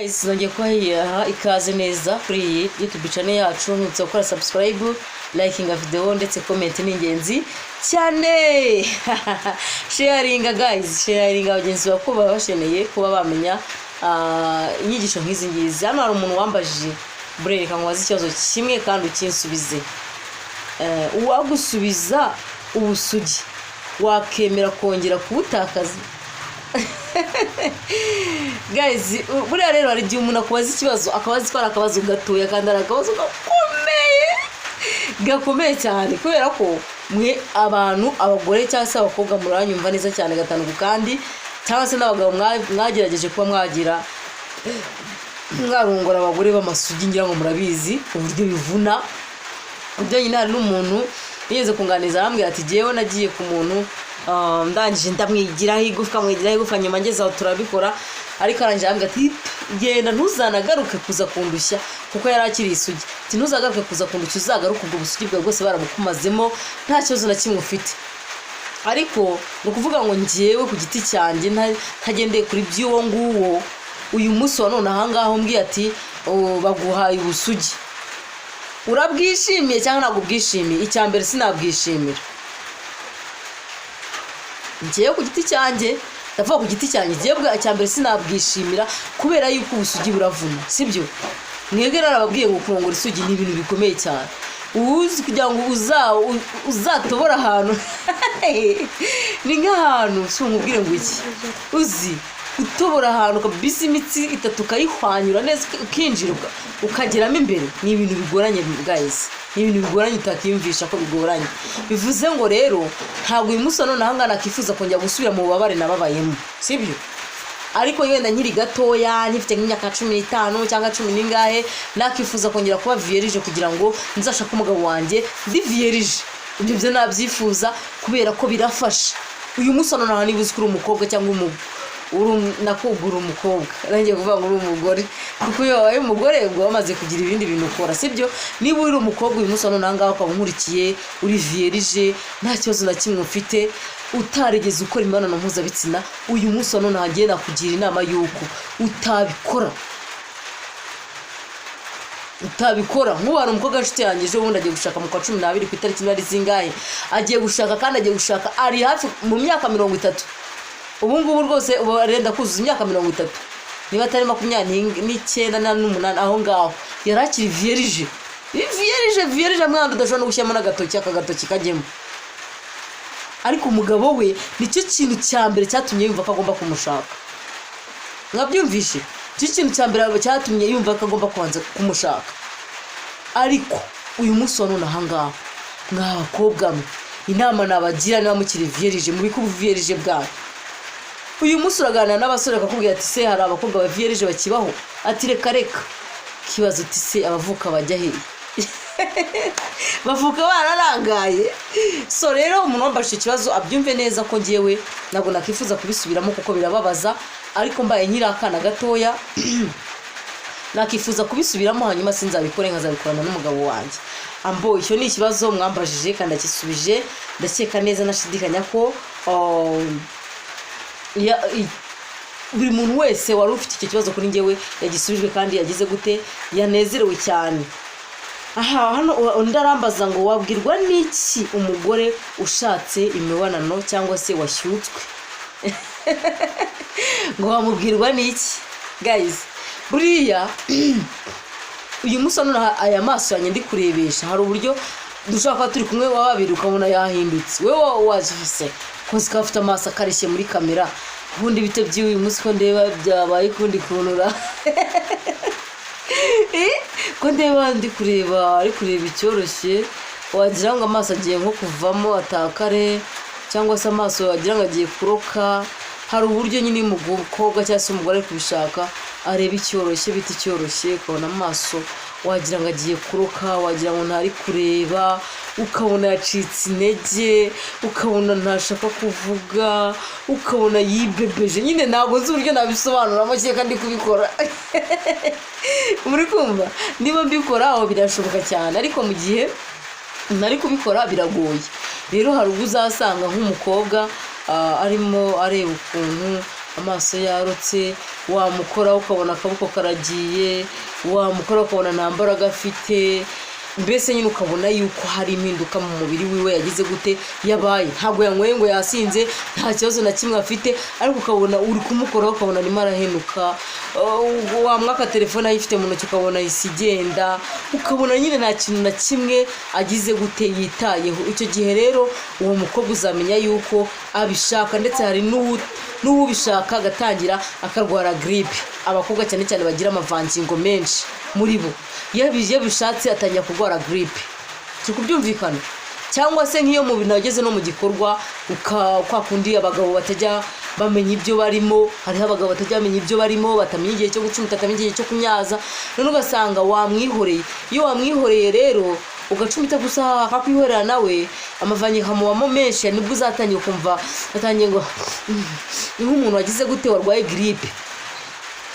Guys, nongeye kubaha ikaze neza kuri iyi YouTube channel yacu. Mwibutsa gukora subscribe, liking video ndetse comment ni ingenzi cyane. Sharing guys, sharing abagenzi bakuba basheneye kuba bamenya inyigisho nk'izi ngizi. Hano hari umuntu wambajije bureka nkwaza ikibazo kimwe kandi ukinsubize. Uwagusubiza ubusugi wakemera kongera kubutakaza? Guys, buriya rero hari igihe umuntu akubaza ikibazo akabaza ko ari akabazo gatoya kandi ari akabazo gakomeye cyane, kubera ko mwe abantu abagore cyangwa se abakobwa muranyumva neza cyane gatanu kandi cyangwa se n'abagabo mwagerageje kuba mwarungora abagore b'amasugi, ngira ngo murabizi uburyo bivuna. Ibyo nyine hari n'umuntu yigeze kunganiza arambwira ati jewe nagiye ku muntu ndangije ndamwigiraho igufwa nyuma ngeze aho turabikora, ariko arangije arambwira ati genda ntuzanagaruke kuza kundushya, kuko yari akiri isugi. Ati ntuzagaruke kuza kundushya, uzagaruke ubwo busugi bwawe bwose barabukumazemo nta kibazo na kimwe ufite. Ariko no kuvuga ngo ngiyewe ku giti cyanjye ntagendeye kuri by'uwo nguwo, uyu munsi wa none ahangaha umbwiye ati baguhaye ubusugi, urabwishimiye cyangwa ntabwo bwishimiye? Icyambere sinabwishimira. Ngiye ku giti cyanjye, ndavuga ku giti cyanjye, ngiye bwa icyambere sinabwishimira kubera yuko ubusugi buravuna, sibyo? Mwebwe narababwiye ngo kurongora isugi ni ibintu bikomeye cyane. Uzi kugira ngo uzatobora ahantu ni nk'ahantu nkubwire ngo iki, uzi utobora ahantu kabisa imitsi itatu ukayihwanyura neza ukinjira ukageramo imbere, ni ibintu bigoranye guys, ni ibintu bigoranye utakiyumvisha ko bigoranye. Bivuze ngo rero ntabwo uyu munsi none ahangana akifuza kongera gusubira mu bubabare nababayemo, sibyo? Ariko yenda nkiri gatoya nkifite nk'imyaka 15 cyangwa 10 ningahe, nakifuza kongera kuba vierge kugira ngo nzashaka umugabo wanjye ndi vierge. Ibyo byo nabyifuza kubera ko birafasha. Uyu munsi none aha nibuze kuri umukobwa cyangwa nakugura umukobwa, rangiye kuvuga ngo uri umugore, kuko iyo wabaye umugore ubwo wamaze kugira ibindi bintu ukora, sibyo? Niba uri umukobwa uyu munsi none ahangaha ukaba unkurikiye uri vierge, nta kibazo na kimwe ufite, utarigeze ukora imibonano mpuzabitsina, uyu munsi none hagiye nakugira inama yuko utabikora. Nk'uwari umukobwa inshuti yanjye ejo bundi agiye gushaka mu kwa 12 ku itariki nari zingahe, agiye gushaka kandi agiye gushaka ari hafi mu myaka 30. Ubu ngubu rwose arenda kuzuza imyaka 30, niba atari 29 n'umunani aho ngaho, yarakiri vierge. Vierge mwana udashobora no gushyamo n'agatoki, akagatoki kajyemo. Ariko umugabo we nicyo kintu cyambere cyatumye yumva ko agomba kumushaka. Mwabyumvishe? Nicyo kintu cyambere cyatumye yumva ko agomba kubanza kumushaka. Ariko uyu munsi none ahangaha mwabakobwa mwe, inama nabagira niba mukiri vierge mu bikubu vierge bwawe. Uyu munsi uraganira n'abasore bakakubwira ati se hari abakobwa ba vierge bakibaho? Ati reka kibazo ati se abavuka bajya he? Bavuka bararangaye. So rero umuntu wambashije ikibazo abyumve neza ko ngiyewe ntabwo nakifuza kubisubiramo kuko birababaza, ariko mbaye nkiri akana gatoya nakifuza kubisubiramo, hanyuma sinzabikore nkazabikorana n'umugabo wanjye. Icyo ni ikibazo mwambajije kandi akisubije, ndakeka neza nashidikanya ko buri muntu wese wari ufite icyo kibazo kuri ngewe yagisubijwe kandi yagize gute, yanezerewe cyane. Hano ndarambaza ngo wabwirwa n'iki umugore ushatse imibonano cyangwa se washyutswe? Ngo wamubwirwa n'iki? Guys, buriya uyu munsi none aya maso yanjye ndi kurebesha, hari uburyo dushaka kuba turi kumwe wa babiri ukabona yahindutse. Wewe wazifise kozi kafite amaso akarishye muri kamera, ubundi bite by'uyu munsi ko ndeba byabaye kundi kunura ko ndeba ndi kureba ari kureba icyoroshye, wagira ngo amaso agiye nko kuvamo atakare, cyangwa se amaso wagira ngo agiye kuroka. Hari uburyo nyine umukobwa cyangwa se umugore ari kubishaka areba icyoroshye, bita icyoroshye, ukabona amaso wagira ngo agiye kuroka, wagira ngo ntari kureba, ukabona yacitse intege, ukabona ntashaka kuvuga, ukabona yibebeje. Nyine ntabwo nzi uburyo nabisobanuramo cyeka ndi kubikora. Muri kumva niba mbikora aho birashoboka cyane, ariko mu gihe ntari kubikora biragoye. Rero hari ubwo uzasanga nk'umukobwa arimo areba ukuntu amaso yarotse, wamukora ukabona akaboko karagiye, wamukora ukabona nta mbaraga afite, mbese nyine ukabona yuko hari impinduka mu mubiri wiwe yagize gute yabaye. Ntabwo yanyweye ngo yasinze, nta kibazo na kimwe afite, ariko ukabona uri kumukoraho ukabona arimo arahenuka, wamwaka telefone ayifite mu ntoki ukabona ahise igenda, ukabona nyine nta kintu na kimwe agize gute yitayeho. Icyo gihe rero uwo mukobwa uzamenya yuko abishaka, ndetse hari n'uwubishaka agatangira akarwara grippe. Abakobwa cyane cyane bagira amavangingo menshi muri bo, iyo bishatse atangira kurwara grippe, cyo kubyumvikana. Cyangwa se nk'iyo mu bintu ageze no mu gikorwa kwa kundi abagabo batajya bamenya ibyo barimo, hariho abagabo batajya bamenya ibyo barimo, batamenya igihe cyo gucumita, batamenya igihe cyo kunyaza, none ugasanga wamwihoreye. Iyo wamwihoreye rero ugacumita gusa akakwihorera nawe, amavangingo kamubamo menshi, nibwo uzatangira ukumva atangiye ngo nk'umuntu wagize gute warwaye grippe,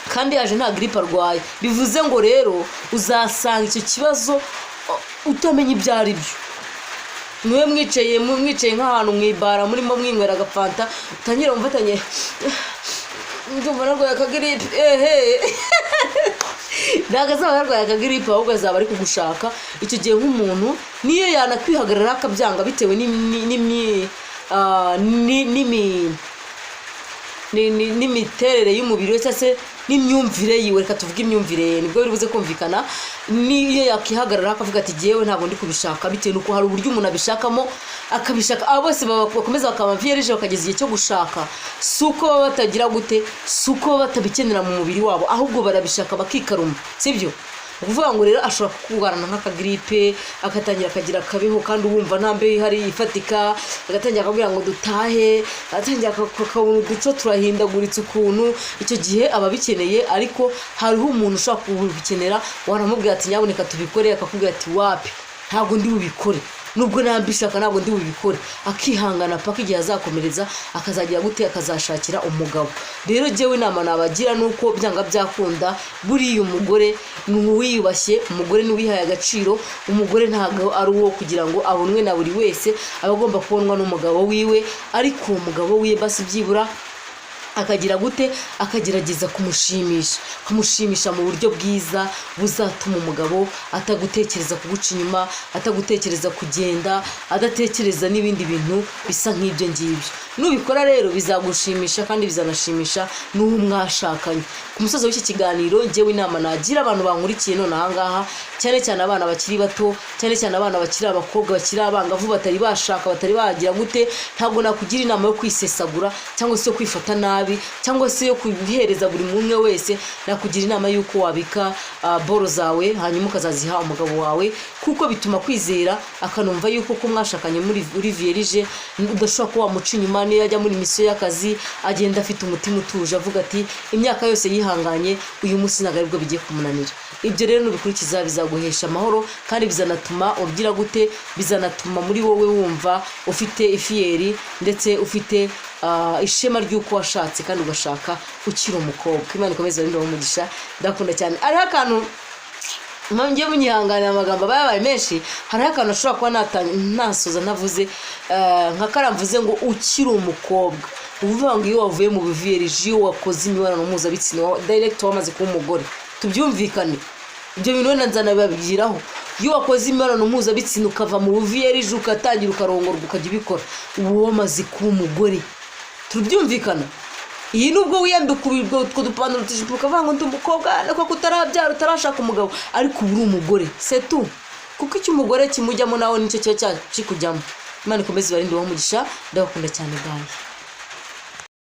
kandi yaje nta grippe arwaye. Bivuze ngo rero uzasanga icyo kibazo utamenya ibyo ari byo. Mwe mwicaye nk'ahantu mwibara murimo mwinywera agafanta, utangira umfatanye ndumva narwaye akagrippe, ntabwo azaba yarwaye akagrippe, ahubwo azaba ari kugushaka. Icyo gihe nk'umuntu niyo yanakwihagarara akabyanga bitewe n'imiterere y'umubiri we, cyangwa se n'imyumvire yiwe, reka tuvuge imyumvire ye, nibwo biri buze kumvikana. Niyo yakihagarara akavuga ati jyewe ntabwo ndi kubishaka, bitewe nuko hari uburyo umuntu abishakamo akabishaka. Abo bose bakomeza bakaba vierge bakageza igihe cyo gushaka, si uko baba batagira gute, si uko baba batabikenera mu mubiri wabo, ahubwo barabishaka bakikaruma, sibyo? Ukuvuga ngo rero ashobora kukugarana nk'akagrippe, agatangira akagira akabeho kandi wumva nta mbeho ihari ifatika, agatangira akabwira ngo dutahe, agatangira akabona uduco turahindaguritse ukuntu. Icyo gihe aba bikeneye, ariko hariho umuntu ushobora kubikenera, wanamubwira ati nyaboneka tubikore, akakubwira ati wapi ntabwo ndi bubikore, nubwo nambishaka ntabwo ndi bubikore, akihangana paka igihe azakomereza akazagira gute, akazashakira umugabo. Rero jewe inama nabagira nuko byanga byakunda, buriya umugore n'uwiyubashye, umugore n'uwihaye agaciro. Umugore ntabwo ari uwo kugira ngo abonwe na buri wese, aba agomba kubonwa n'umugabo wiwe, ariko umugabo wiwe basi byibura akagira gute, akagerageza kumushimisha mu buryo bwiza buzatuma umugabo atagutekereza kuguca inyuma, atagutekereza kugenda, adatekereza n'ibindi bintu bisa nk'ibyo ngibyo. Nubikora rero bizagushimisha kandi bizanashimisha n'uwo mwashakanye. Ku musozi w'iki kiganiro njyewe inama nagira abantu bankurikiye none aha ngaha, cyane cyane abana bakiri bato, cyane cyane abana bakiri abakobwa, bakiri abangavu, batari bashaka, batari bagira gute, ntabwo nakugira inama yo kwisesagura cyangwa se yo kwifata nabi, cyangwa se yo kubihereza buri umwe wese. Nakugira inama y'uko wabika boro zawe hanyuma ukazaziha umugabo wawe, kuko bituma kwizera, akanumva y'uko ko mwashakanye muri vierge udashobora kuba wamuca inyuma. Niyo ajya muri misiyo y'akazi agenda afite umutima utuje, avuga ati imyaka yose yihanganye, uyu munsi ntabwo aribwo bigiye kumunanira. Ibyo rero nubikurikiza bizaguhesha amahoro, kandi bizanatuma ugira gute, bizanatuma muri wowe wumva ufite ifiyeri, ndetse ufite ishema ry'uko washatse kandi ugashaka ukiri umukobwa. Imana ikomeze barinde umugisha, ndakunda cyane. Ariho akantu ngiye munyihanganira, amagambo bayabaye menshi, hariho akantu ashobora kuba nasoza navuze, nka karamvuze ngo ukiri umukobwa. Uvuga ngo iyo wavuye mu bivierge, iyo wakoze imibonano mpuzabitsina direct wamaze kuba umugore, tubyumvikane. Ibyo bintu wenda nzanabibabwiraho. Iyo wakoze imibonano mpuzabitsina ukava mu bivierge ukatangira ukarongorwa ukajya ubikora, uba wamaze kuba umugore, tubyumvikana. Iyi nubwo wiyambika utwo dupantaro tujipo ukavuga ngo ndi umukobwa, nako kutarabyara utarashaka umugabo, ariko ubu uri umugore, c'est tout. Kuko icyo umugore kimujyamo nawe nicyo kiba cyakujyamo. Imana ikomeze barinde umugisha, ndabakunda cyane bye.